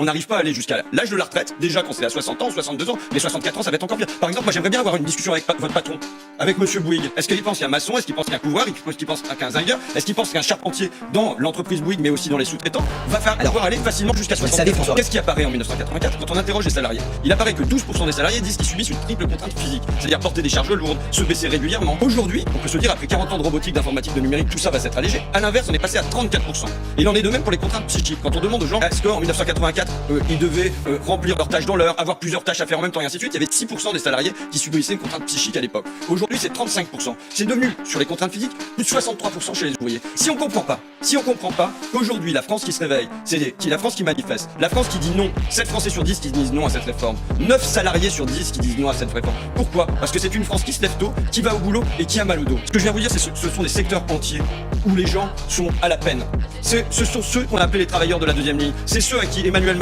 on n'arrive pas à aller jusqu'à l'âge de la retraite, déjà quand c'est à 60 ans, 62 ans, mais 64 ans, ça va être encore pire. Par exemple, moi j'aimerais bien avoir une discussion avec votre patron, avec monsieur Bouygues. Est-ce qu'il pense qu'il y a un maçon, est-ce qu'il pense qu'il y a un couvreur, est-ce qu'il pense qu'il y a un zingueur, est-ce qu'il pense qu'un charpentier dans l'entreprise Bouygues, mais aussi dans les sous-traitants, va pouvoir aller facilement jusqu'à 64 ans. Qu'est-ce qui apparaît en 1984 quand on interroge les salariés? Il apparaît que 12% des salariés disent qu'ils subissent une triple contrainte physique, c'est-à-dire porter des charges lourdes, se baisser régulièrement. Aujourd'hui, on peut se dire, après 40 ans de robotique, d'informatique, de numérique, tout ça va s'être allégé. À l'inverse, on est passé à 34%. Il en est de même pour les contraintes psychiques. Quand on demande aux gens, est-ce qu'en 1984, ils devaient remplir leurs tâches dans l'heure, avoir plusieurs tâches à faire en même temps, et ainsi de suite, il y avait 6% des salariés qui subissaient une contrainte psychique à l'époque. Aujourd'hui, c'est 35%. C'est devenu, sur les contraintes physiques, plus de 63% chez les ouvriers. Si on comprend pas qu'aujourd'hui, la France qui se réveille, c'est la France qui manifeste, la France qui dit non, 7 Français sur 10 qui disent non à cette réforme, 9 salariés sur 10 qui disent non à cette réforme. Pourquoi? Parce que c'est une France qui se lève tôt, qui va au boulot et qui a mal au dos. Ce que je viens vous dire, c'est ce sont des secteurs entiers où les gens sont à la peine. Ce sont ceux qu'on a appelés les travailleurs de la deuxième ligne. C'est ceux à qui Emmanuel Macron